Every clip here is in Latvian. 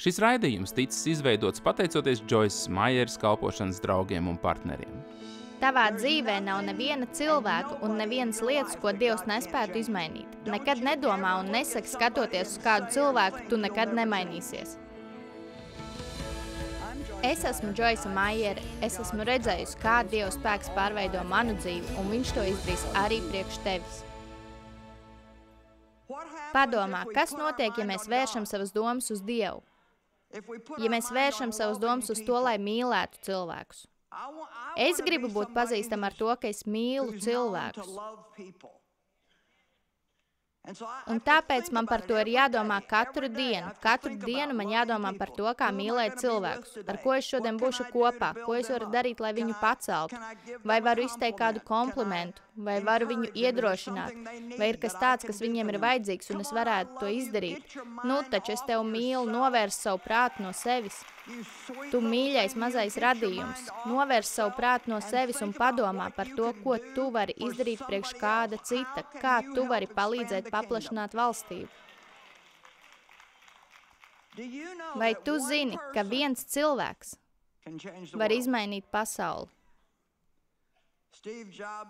Šis raidījums ticis izveidots pateicoties Joyces Maieres kalpošanas draugiem un partneriem. Tavā dzīvē nav neviena cilvēka un nevienas lietas, ko Dievs nespētu izmainīt. Nekad nedomā un nesaki, skatoties uz kādu cilvēku, tu nekad nemainīsies. Es esmu Joyce Maiere. Es esmu redzējusi, kā Dieva spēks pārveido manu dzīvi, un Viņš to izdarīs arī priekš tevis. Padomā, kas notiek, ja mēs vēršam savas domas uz Dievu? Ja mēs vēršam savas domas uz to, lai mīlētu cilvēkus. Es gribu būt pazīstama ar to, ka es mīlu cilvēkus. Un tāpēc man par to ir jādomā katru dienu. Katru dienu man jādomā par to, kā mīlēt cilvēkus. Ar ko es šodien būšu kopā, ko es varu darīt, lai viņu paceltu. Vai varu izteikt kādu komplimentu, vai varu viņu iedrošināt, vai ir kas tāds, kas viņiem ir vajadzīgs, un es varētu to izdarīt. Nu, taču es tev mīlu, novērs savu prātu no sevis. Tu mīļais mazais radījums, novērs savu prātu no sevis un padomā par to, ko tu vari izdarīt priekš kāda cita, kā tu vari palīdzēt paplašināt valstību. Vai tu zini, ka viens cilvēks var izmainīt pasauli?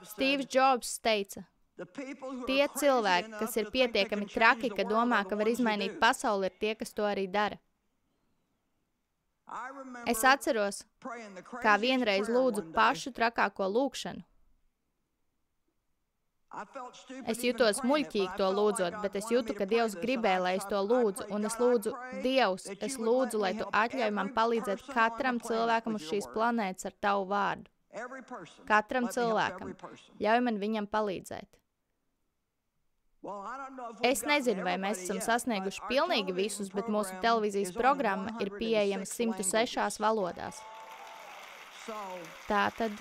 Steve Jobs teica, tie cilvēki, kas ir pietiekami traki, ka domā, ka var izmainīt pasauli, ir tie, kas to arī dara. Es atceros, kā vienreiz lūdzu pašu trakāko lūgšanu. Es jutos muļķīgi to lūdzot, bet es jūtu, ka Dievs gribēja, lai es to lūdzu, un es lūdzu, Dievs, es lūdzu, lai tu atļauj man palīdzēt katram cilvēkam uz šīs planētas ar tavu vārdu. Katram cilvēkam. Ļauj man viņam palīdzēt. Es nezinu, vai mēs esam sasnieguši pilnīgi visus, bet mūsu televīzijas programma ir pieejama 106 valodās. Tātad,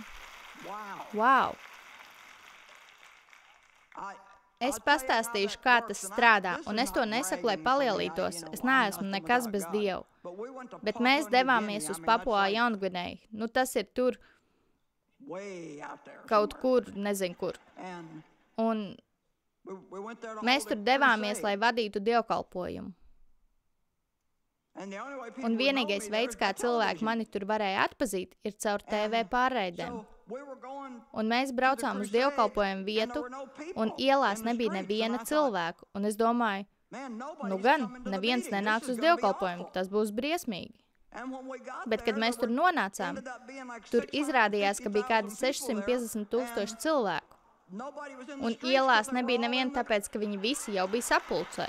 wow! Es pastāstīšu, kā tas strādā, un es to nesaku, lai palielītos. Es neesmu nekas bez Dieva. Bet mēs devāmies uz Papua Jaungvineju. Nu, tas ir tur kaut kur, nezinu kur. Un mēs tur devāmies, lai vadītu dievkalpojumu. Un vienīgais veids, kā cilvēki mani tur varēja atpazīt, ir caur TV pārraidēm. Un mēs braucām uz dievkalpojumu vietu, un ielās nebija neviena cilvēku. Un es domāju, nu gan, neviens nenāks uz dievkalpojumu, tas būs briesmīgi. Bet, kad mēs tur nonācām, tur izrādījās, ka bija kādi 650,000 cilvēku. Un ielās nebija neviena, tāpēc, ka viņi visi jau bija sapulcē.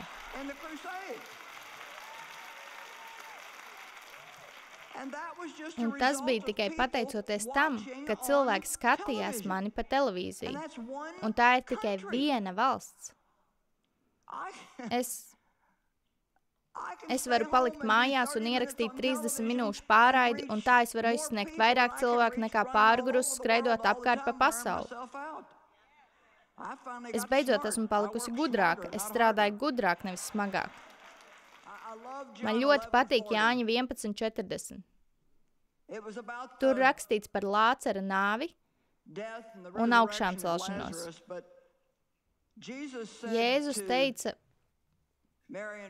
Un tas bija tikai pateicoties tam, ka cilvēki skatījās mani pa televīziju. Un tā ir tikai viena valsts. Es varu palikt mājās un ierakstīt 30 minūšu pārraidi, un tā es varu aizsniegt vairāk cilvēku nekā pārgurus, skraidot apkārt pa pasauli. Es beidzot esmu palikusi gudrāka. Es strādāju gudrāk, nevis smagāk. Man ļoti patīk Jāņa 11:40. Tur rakstīts par Lācara nāvi un augšām celšanos. Jēzus teica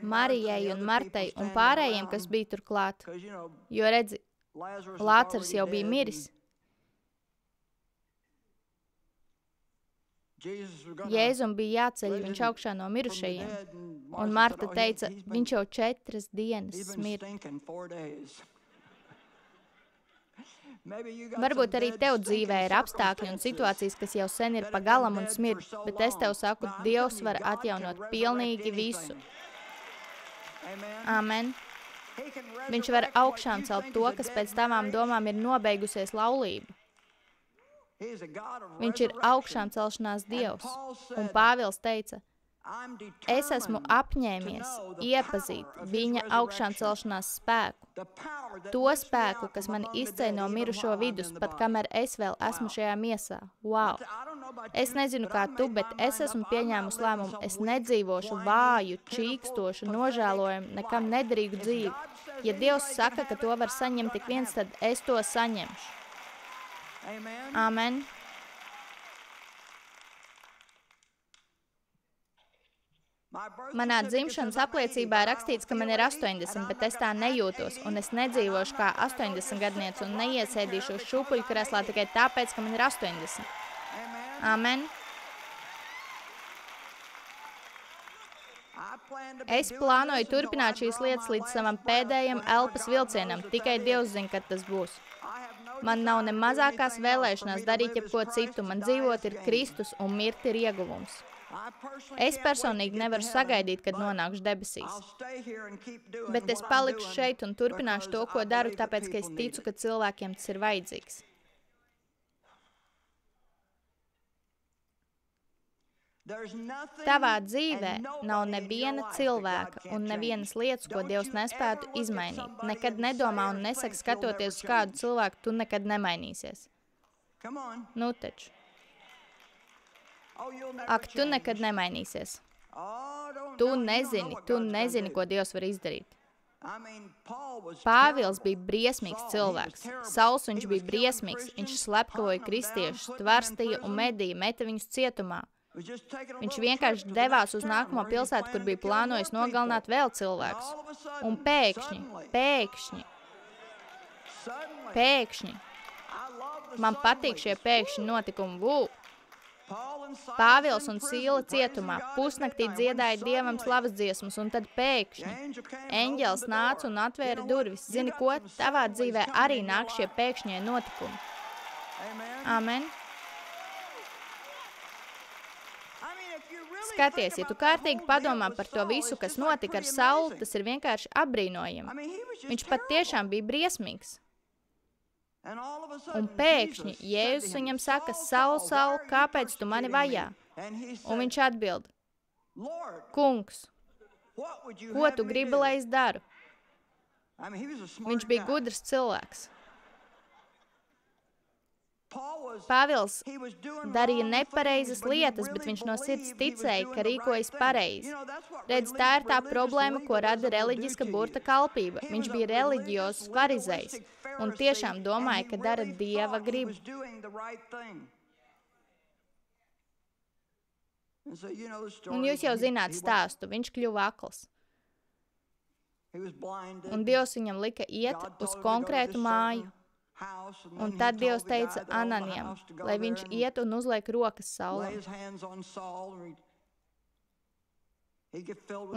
Marijai un Martai un pārējiem, kas bija tur klāt, jo redzi, Lācars jau bija miris. Jēzum bija jāceļ viņš augšā no mirušajiem, un Marta teica, viņš jau 4 dienas mir. Varbūt arī tev dzīvē ir apstākļi un situācijas, kas jau sen ir pa galam un smird, bet es tev saku, Dievs var atjaunot pilnīgi visu. Amen. Viņš var augšām celt to, kas pēc tavām domām ir nobeigusies laulība. Viņš ir augšām celšanās Dievs. Un Pāvils teica, es esmu apņēmies iepazīt viņa augšām celšanās spēku. To spēku, kas mani izceļ no mirušo vidus, pat kamēr es vēl esmu šajā miesā. Wow! Es nezinu, kā tu, bet es esmu pieņēmusi lēmumu. Es nedzīvošu vāju, čīkstošu, nožēlojumu, nekam nederīgu dzīvi. Ja Dievs saka, ka to var saņemt tik viens, tad es to saņemšu. Amen. Manā dzimšanas apliecībā rakstīts, ka man ir 80, bet es tā nejūtos, un es nedzīvošu kā 80 gadniece un neiesēdīšos šūpuļkrēslā tikai tāpēc, ka man ir 80. Amen. Es plānoju turpināt šīs lietas līdz savam pēdējam elpas vilcienam, tikai Dievs zina, kad tas būs. Man nav ne mazākās vēlēšanās darīt jebko citu, man dzīvot ir Kristus un mirt ir ieguvums. Es personīgi nevaru sagaidīt, kad nonākšu debesīs. Bet es palikšu šeit un turpināšu to, ko daru, tāpēc, ka es ticu, ka cilvēkiem tas ir vajadzīgs. Tavā dzīvē nav neviena cilvēka un nevienas lietas, ko Dievs nespētu izmainīt. Nekad nedomā un nesaka, skatoties uz kādu cilvēku, tu nekad nemainīsies. Nu taču. Ak, tu nekad nemainīsies. Tu nezini, ko Dievs var izdarīt. Pāvils bija briesmīgs cilvēks. Sauls viņš bija briesmīgs. Viņš slepkavoja kristiešus, tvarstīja un medīja, meta viņus cietumā. Viņš vienkārši devās uz nākamo pilsētu, kur bija plānojis nogalināt vēl cilvēkus. Un pēkšņi. Man patīk šie pēkšņi notikumi. Pāvils un Sīla cietumā pusnaktī dziedāja Dievam slavas dziesmas, un tad pēkšņi eņģelis nāca un atvēra durvis. Zini ko? Tavā dzīvē arī nāk šie pēkšņie notikumi. Amen. Skaties, ja tu kārtīgi padomā par to visu, kas notika ar Saulu, tas ir vienkārši apbrīnojami. Viņš pat tiešām bija briesmīgs. Un pēkšņi Jēzus viņam saka, Saul, Saul, kāpēc tu mani vajā? Un viņš atbild, Kungs, ko tu gribi, lai es daru? Viņš bija gudrs cilvēks. Pāvils darīja nepareizas lietas, bet viņš no sirds ticēja, ka rīkojas pareizi. Redz, tā ir tā problēma, ko rada reliģiska burta kalpība. Viņš bija reliģiozs farizejs un tiešām domāja, ka dara Dieva gribu. Un jūs jau zināt stāstu, viņš kļuva akls. Un Dievs viņam lika iet uz konkrētu māju. Un tad Dievs teica Ananijam, lai viņš iet un uzliek rokas Saulam.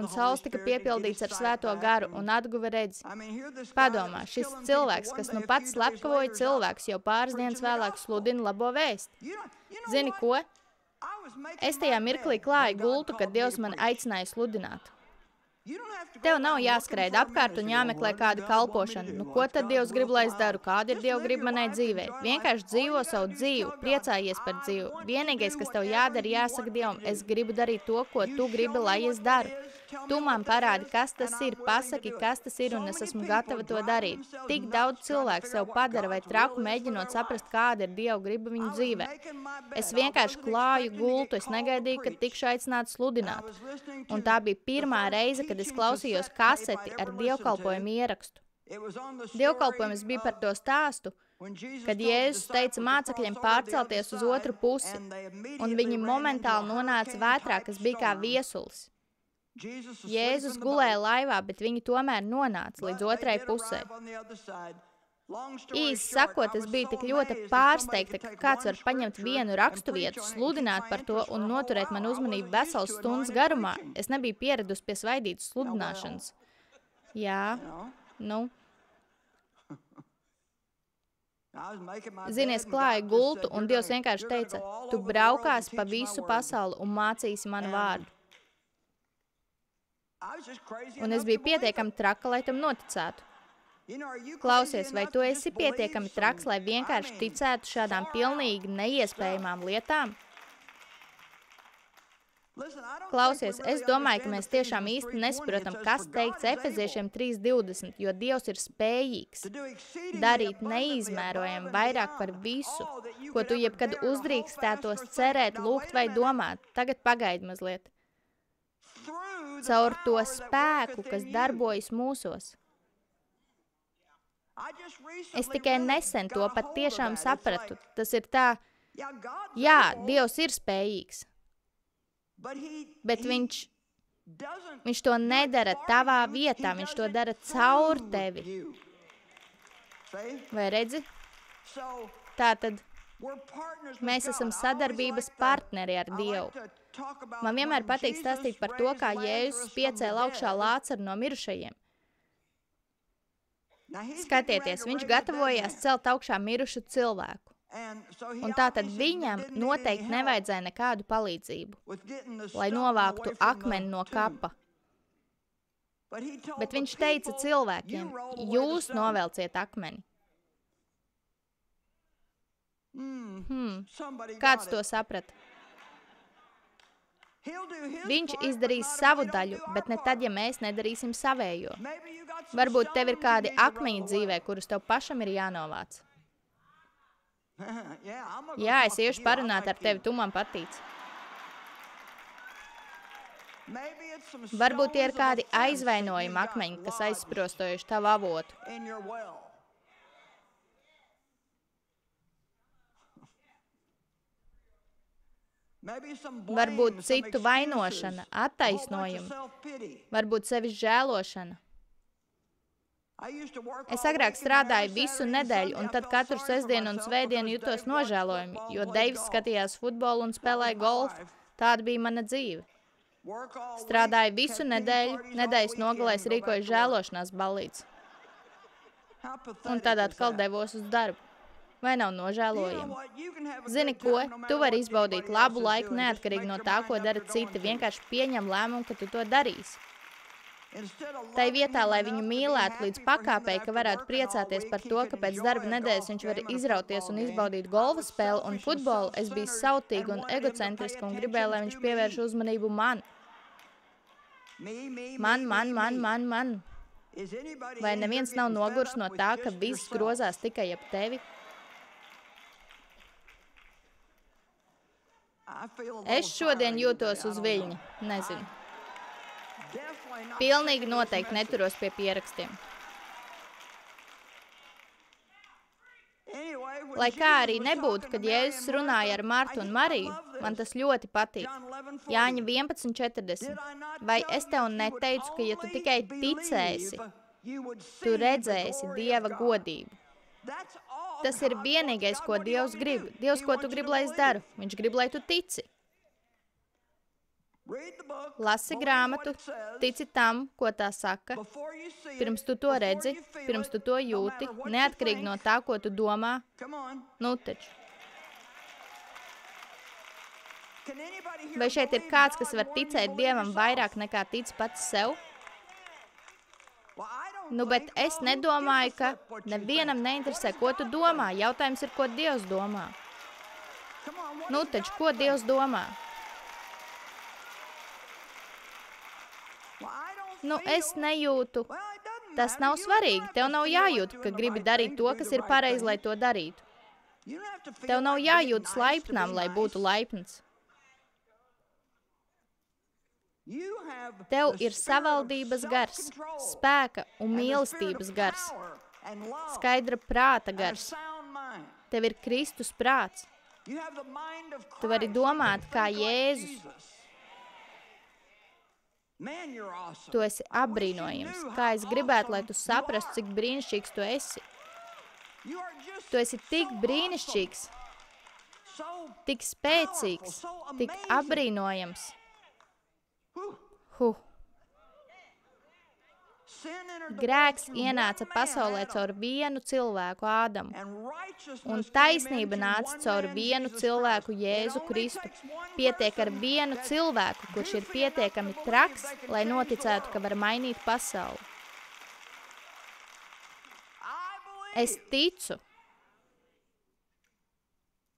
Un Sauls tika piepildīts ar svēto garu un atguva redzi. Padomā, šis cilvēks, kas nu pats slepkavoja cilvēks, jau pāris dienas vēlāk sludina labo vēsti. Zini ko? Es tajā mirklī klāju gultu, kad Dievs man aicināja sludināt. Tev nav jāskrēd apkārt un jāmeklē kāda kalpošana. Nu, ko tad Dievs grib, lai es daru? Kāda ir Dieva griba manai dzīvei? Vienkārši dzīvo savu dzīvi, priecājies par dzīvi. Vienīgais, kas tev jādara, jāsaka Dievam, es gribu darīt to, ko tu gribi, lai es daru. Tu man parādi, kas tas ir, pasaki, kas tas ir, un es esmu gatava to darīt. Tik daudz cilvēku sev padara vai traku, mēģinot saprast, kāda ir Dieva griba viņu dzīvē. Es vienkārši klāju gultu, es negaidīju, kad tikšu aicināts sludināt. Un tā bija pirmā reize, kad es klausījos kaseti ar dievkalpojumu ierakstu. Dievkalpojums bija par to stāstu, kad Jēzus teica mācekļiem pārcelties uz otru pusi, un viņi momentāli nonāca vētrā, kas bija kā viesulis. Jēzus gulēja laivā, bet viņi tomēr nonāca līdz otrai pusē. Īsi sakot, es biju tik ļoti pārsteigta, ka kāds var paņemt vienu raksturvietu, sludināt par to un noturēt man uzmanību veselas stundas garumā. Es nebiju pieradusi pie svaidītas sludināšanas. Jā, nu. Zinies, klāja gultu, un Dievs vienkārši teica, tu braukās pa visu pasauli un mācīsi manu vārdu. Un es biju pietiekami traka, lai tam noticētu. Klausies, vai tu esi pietiekami traks, lai vienkārši ticētu šādām pilnīgi neiespējamām lietām? Klausies, es domāju, ka mēs tiešām īsti nesaprotam, kas teikts Efeziešiem 3:20, jo Dievs ir spējīgs darīt neizmērojami vairāk par visu, ko tu jebkad uzdrīkstētos cerēt, lūgt vai domāt. Tagad pagaidi mazliet. Caur to spēku, kas darbojas mūsos. Es tikai nesen to pat tiešām sapratu. Tas ir tā, jā, Dievs ir spējīgs, bet viņš Viņš to nedara tavā vietā, viņš to dara caur tevi. Vai redzi? Tātad mēs esam sadarbības partneri ar Dievu. Man vienmēr patīk stāstīt par to, kā Jēzus piecēla augšā Lācaru no mirušajiem. Skatieties, viņš gatavojās celt augšā mirušu cilvēku. Un tātad viņam noteikti nevajadzēja nekādu palīdzību, lai novāktu akmeni no kapa. Bet viņš teica cilvēkiem, jūs novelciet akmeni. Kāds to saprata? Viņš izdarīs savu daļu, bet ne tad, ja mēs nedarīsim savējo. Varbūt tev ir kādi akmeņi dzīvē, kurus tev pašam ir jānovāc. Jā, es iešu parunāt ar tevi, tu man patīc. Varbūt tie ir kādi aizvainojumi akmeņi, kas aizsprostojuši tavu avotu. Varbūt citu vainošana, attaisnojumi, varbūt sevis žēlošana. Es agrāk strādāju visu nedēļu, un tad katru sestdienu un svētdienu jutos nožēlojumi, jo Deivs skatījās futbolu un spēlēja golfu. Tāda bija mana dzīve. Strādāju visu nedēļu, nedēļas nogalēs rīkoju žēlošanās ballītes. Un tad atkal devos uz darbu. Vai nav nožēlojami? Zini ko? Tu vari izbaudīt labu laiku neatkarīgi no tā, ko dara citi. Vienkārši pieņem lēmumu, ka tu to darīsi. Tai vietā, lai viņu mīlētu līdz pakāpei, ka varētu priecāties par to, ka pēc darba nedēļas viņš var izrauties un izbaudīt golfa spēli un futbolu, es biju sautīga un egocentriska un gribēju, lai viņš pievērš uzmanību man. Man. Vai neviens nav nogurs no tā, ka viss grozās tikai ap tevi? Es šodien jūtos uz viļņa, nezinu. Pilnīgi noteikti neturos pie pierakstiem. Lai kā arī nebūtu, kad Jēzus runāja ar Martu un Mariju, man tas ļoti patīk. Jāņa 11:40. Vai es tev neteicu, ka ja tu tikai ticēsi, tu redzēsi Dieva godību? Tas ir vienīgais, ko Dievs grib. Dievs, ko tu gribi, lai es daru? Viņš grib, lai tu tici. Lasi grāmatu, tici tam, ko tā saka. Pirms tu to redzi, pirms tu to jūti, neatkarīgi no tā, ko tu domā. Nu taču. Vai šeit ir kāds, kas var ticēt Dievam vairāk nekā tic pats sev? Nu, bet es nedomāju, ka nevienam neinteresē, ko tu domā. Jautājums ir, ko Dievs domā. Nu, taču, ko Dievs domā? Nu, es nejūtu. Tas nav svarīgi. Tev nav jājūt, ka gribi darīt to, kas ir pareizi, lai to darītu. Tev nav jājūt laipnām, lai būtu laipns. Tev ir savaldības gars, spēka un mīlestības gars, skaidra prāta gars. Tev ir Kristus prāts. Tu vari domāt kā Jēzus. Tu esi apbrīnojams. Kā es gribētu, lai tu saprastu, cik brīnišķīgs tu esi. Tu esi tik brīnišķīgs, tik spēcīgs, tik apbrīnojams. Grēks ienāca pasaulē caur vienu cilvēku Ādamu, un taisnība nāca caur vienu cilvēku Jēzu Kristu. Pietiek ar vienu cilvēku, kurš ir pietiekami traks, lai noticētu, ka var mainīt pasauli. Es ticu,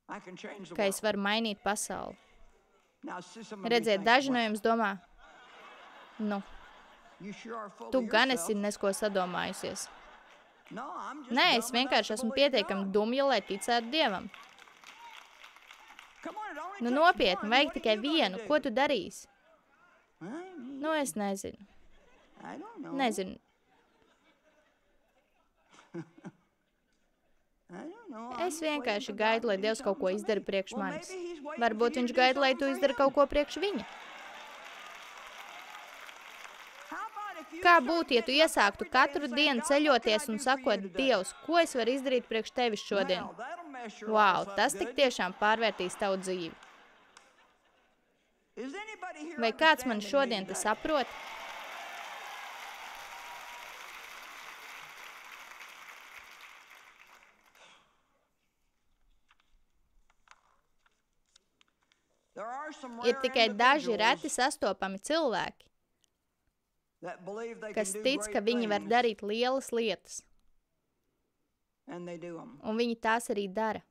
ka es varu mainīt pasauli. Redziet, daži no jums domā, nu, tu gan esi nesko sadomājusies. Nē, es vienkārši esmu pietiekami dumja, lai ticētu Dievam. Nu, nopietni, vajag tikai vienu. Ko tu darīsi? Nu, es nezinu. Nezinu. Es vienkārši gaidu, lai Dievs kaut ko izdara priekš manis. Varbūt viņš gaida, lai tu izdara kaut ko priekš viņa. kā būtu, ja tu iesāktu katru dienu ceļoties un sakot, Dievs, ko es varu izdarīt priekš tevis šodien? Wow, tas tik tiešām pārvērtīs tavu dzīvi. Vai kāds man šodien te saprot? Ir tikai daži reti sastopami cilvēki, kas tic, ka viņi var darīt lielas lietas. Un viņi tās arī dara.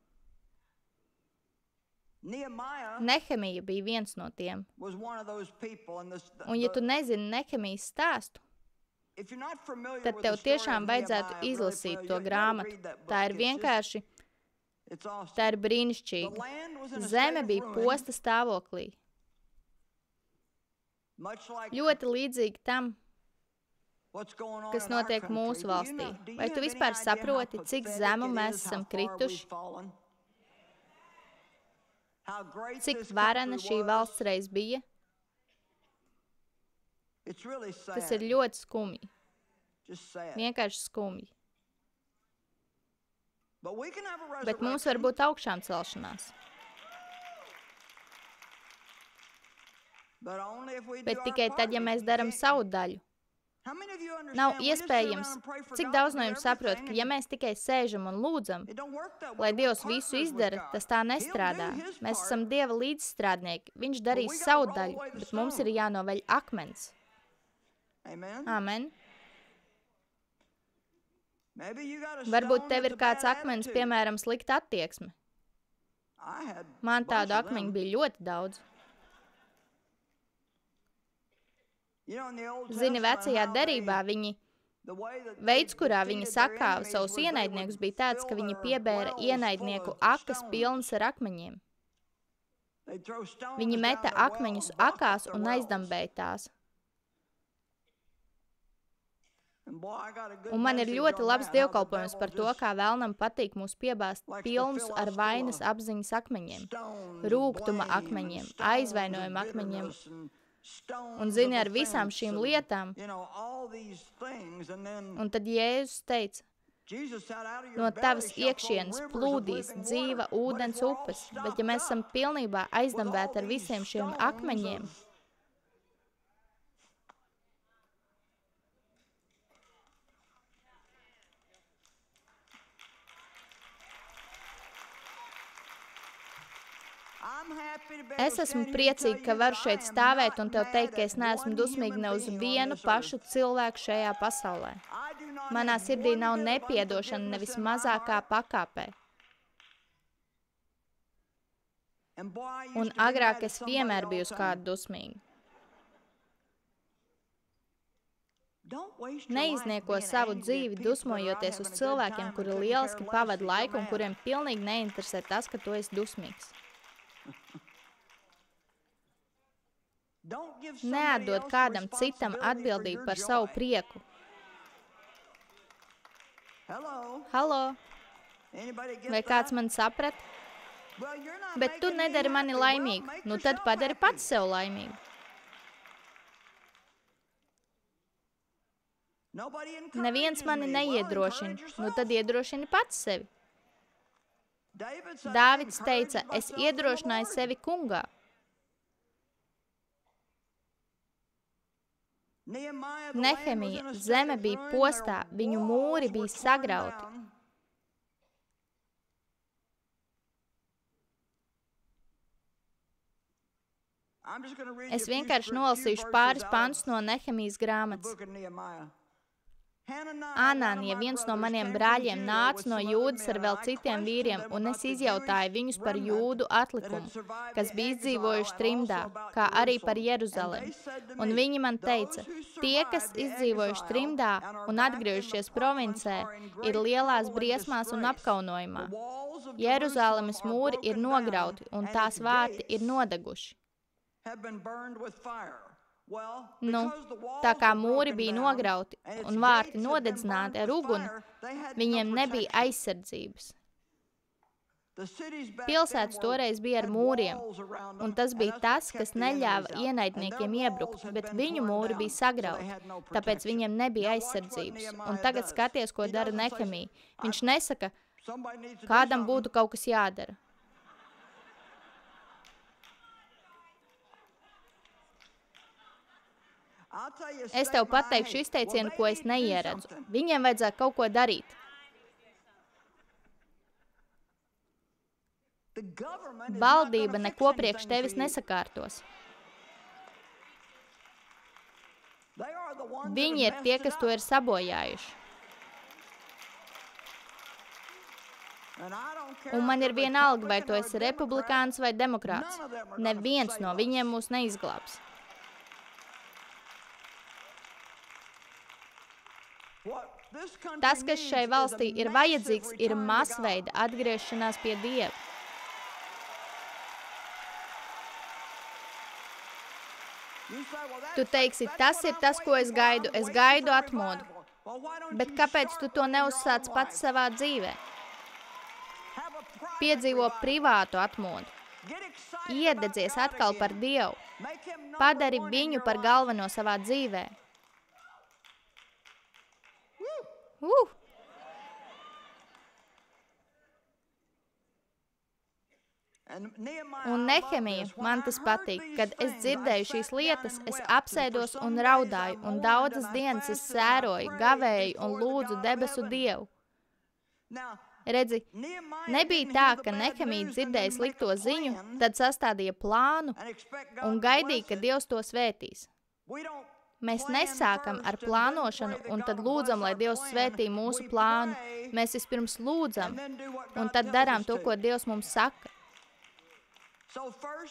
Nehemija bija viens no tiem. Un ja tu nezini Nehemijas stāstu, tad tev tiešām vajadzētu izlasīt to grāmatu. Tā ir vienkārši, tā ir brīnišķīga. Zeme bija posta stāvoklī. Ļoti līdzīgi tam, kas notiek mūsu valstī. Vai tu vispār saproti, cik zemu mēs esam krituši? Cik varena šī valsts reiz bija? Tas ir ļoti skumji. Vienkārši skumji. Bet mums var būt augšām celšanās. Bet tikai tad, ja mēs daram savu daļu. Nav iespējams, cik daudz no jums saprot, ka ja mēs tikai sēžam un lūdzam, lai Dievs visu izdara, tas tā nestrādā. Mēs esam Dieva līdzstrādnieki. Viņš darīs savu daļu, bet mums ir jānoveļ akmens. Amen. Varbūt tev ir kāds akmens, piemēram, slikta attieksme. Man tādu akmeņu bija ļoti daudz. Zini, vecajā derībā veids, kurā viņi sakāva savus ienaidniekus, bija tāds, ka viņi piebēra ienaidnieku akas pilnas ar akmeņiem. Viņi meta akmeņus akās un aizdambēja tās. Un man ir ļoti labs dievkalpojums par to, kā vēlnam patīk mūs piebāzt pilnus ar vainas apziņas akmeņiem, rūgtuma akmeņiem, aizvainojuma akmeņiem. Un zini, ar visām šīm lietām, un tad Jēzus teica, no tavas iekšienes plūdīs dzīva ūdens upes, bet ja mēs esam pilnībā aizdambēti ar visiem šiem akmeņiem, es esmu priecīga, ka varu šeit stāvēt un tev teikt, ka es neesmu dusmīga ne uz vienu pašu cilvēku šajā pasaulē. Manā sirdī nav nepiedošana nevis mazākā pakāpē. Un agrāk es vienmēr biju uz kādu dusmīgu. Neiznieko savu dzīvi dusmojoties uz cilvēkiem, kuri lieliski pavada laiku un kuriem pilnīgi neinteresē tas, ka tu esi dusmīgs. Neatdod kādam citam atbildību par savu prieku. Halo? Vai kāds man saprat? Bet tu nedari mani laimīgu. Nu tad padari pats sev laimīgu. Neviens mani neiedrošina. Nu tad iedrošini pats sevi. Dāvids teica, es iedrošināju sevi kungā. Nehemija, zeme bija postā, viņu mūri bija sagrauti. Es vienkārši nolasīšu pāris pantus no Nehemijas grāmatas. Anānija, viens no maniem brāļiem, nāca no Jūdas ar vēl citiem vīriem, un es izjautāju viņus par Jūdu atlikumu, kas bija izdzīvojuši trimdā, kā arī par Jeruzalemi. Un viņi man teica, tie, kas izdzīvojuši trimdā un atgriežušies provincē, ir lielās briesmās un apkaunojumā. Jeruzalemes mūri ir nograuti, un tās vārti ir nodeguši. Nu, tā kā mūri bija nograuti un vārti nodedzināti ar uguni, viņiem nebija aizsardzības. Pilsētas toreiz bija ar mūriem, un tas bija tas, kas neļāva ienaidniekiem iebrukt, bet viņu mūri bija sagrauti, tāpēc viņiem nebija aizsardzības. Un tagad skaties, ko dara Nehemija. Viņš nesaka, kādam būtu kaut kas jādara. Es tev pateikšu izteicienu, ko es neieredzu. Viņiem vajadzētu kaut ko darīt. Valdība neko priekš tevis nesakārtos. Viņi ir tie, kas to ir sabojājuši. Un man ir vienalga, vai tu esi republikāns vai demokrāts. Neviens no viņiem mūs neizglābs. Tas, kas šai valstī ir vajadzīgs, ir masveida atgriešanās pie Dieva. Tu teiksi, tas ir tas, ko es gaidu atmodu. Bet kāpēc tu to neuzsāc pats savā dzīvē? Piedzīvo privātu atmodu. Iededzies atkal par Dievu. Padari viņu par galveno savā dzīvē. Un Nehemija, man tas patīk, kad es dzirdēju šīs lietas, es apsēdos un raudāju, un daudzas dienas es sēroju, gavēju un lūdzu debesu Dievu. Redzi, nebija tā, ka Nehemija dzirdēja slikto ziņu, tad sastādīja plānu un gaidīja, ka Dievs to svētīs. Mēs nesākam ar plānošanu un tad lūdzam, lai Dievs svētī mūsu plānu. Mēs vispirms lūdzam un tad darām to, ko Dievs mums saka.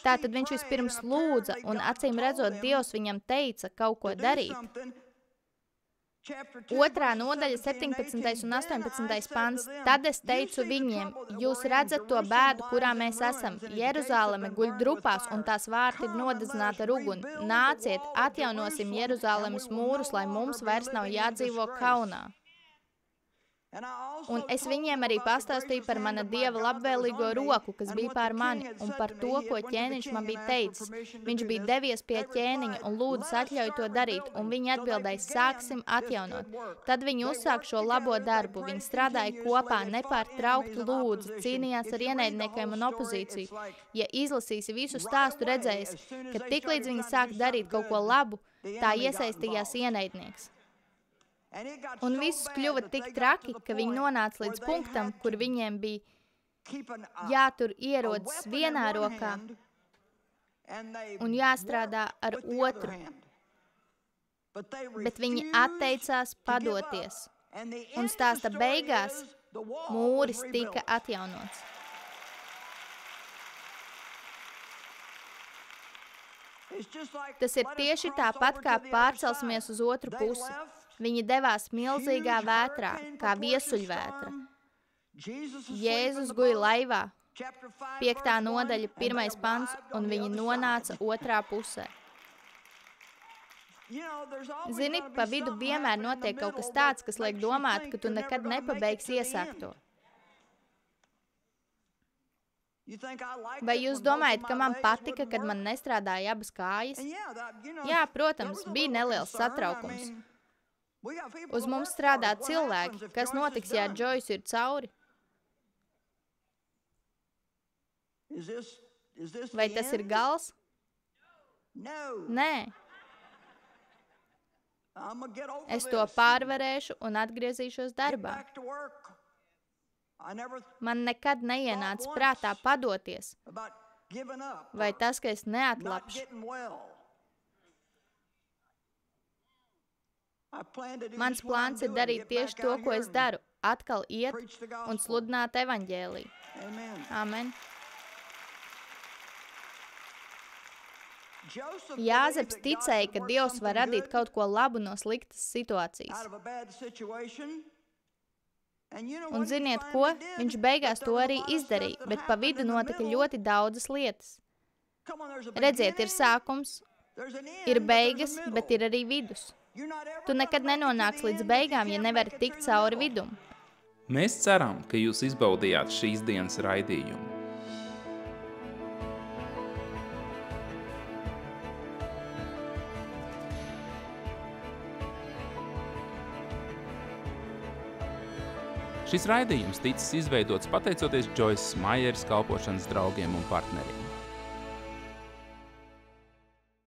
Tātad viņš vispirms lūdza, un acīm redzot, Dievs viņam teica kaut ko darīt. 2. nodaļa, 17. un 18. pants. Tad es teicu viņiem, jūs redzat to bēdu, kurā mēs esam. Jeruzāleme guļ drupās, un tās vārti ir nodedzināta ar uguni. Nāciet, atjaunosim Jeruzālemes mūrus, lai mums vairs nav jādzīvo kaunā. Un es viņiem arī pastāstīju par mana Dieva labvēlīgo roku, kas bija pār mani, un par to, ko ķēniņš man bija teicis. Viņš bija devies pie ķēniņa un lūdzis atļauj to darīt, un viņi atbildēja, sāksim atjaunot. Tad viņi uzsāk šo labo darbu, viņi strādāja kopā, nepārtraukti lūdza, cīnījās ar ienaidniekiem un opozīciju. Ja izlasīsi visu stāstu, redzēsi, ka tiklīdz viņi sāk darīt kaut ko labu, tā iesaistījās ienaidnieks. Un viss kļuva tik traki, ka viņi nonāca līdz punktam, kur viņiem bija jātur ierodas vienā rokā un jāstrādā ar otru. Bet viņi atteicās padoties. Un stāsta beigās mūris tika atjaunots. Tas ir tieši tāpat, kā pārcelsimies uz otru pusi. Viņi devās milzīgā vētrā, kā viesuļvētra. Jēzus guļ laivā, 5. nodaļa, 1. pants, un viņi nonāca otrā pusē. Zini, pa vidu vienmēr notiek kaut kas tāds, kas liek domāt, ka tu nekad nepabeigsi iesākto. Vai jūs domājat, ka man patika, kad man nestrādāja abas kājas? Jā, protams, bija neliels satraukums. Uz mums strādā cilvēki. Kas notiks, ja Džojs ir cauri? Vai tas ir gals? Nē. Es to pārvarēšu un atgriezīšos darbā. Man nekad neienāca prātā padoties. Vai tas, ka es neatlapšu? Mans plāns ir darīt tieši to, ko es daru. Atkal iet un sludināt evaņģēliju. Amen. Jāzeps ticēja, ka Dievs var radīt kaut ko labu no sliktas situācijas. Un ziniet ko? Viņš beigās to arī izdarīja, bet pa vidu notika ļoti daudzas lietas. Redziet, ir sākums, ir beigas, bet ir arī vidus. Tu nekad nenonāks līdz beigām, ja nevari tikt cauri vidum. Mēs ceram, ka jūs izbaudījāt šīs dienas raidījumu. Šis raidījums ticis izveidots pateicoties Joyces Maieres kalpošanas draugiem un partneriem.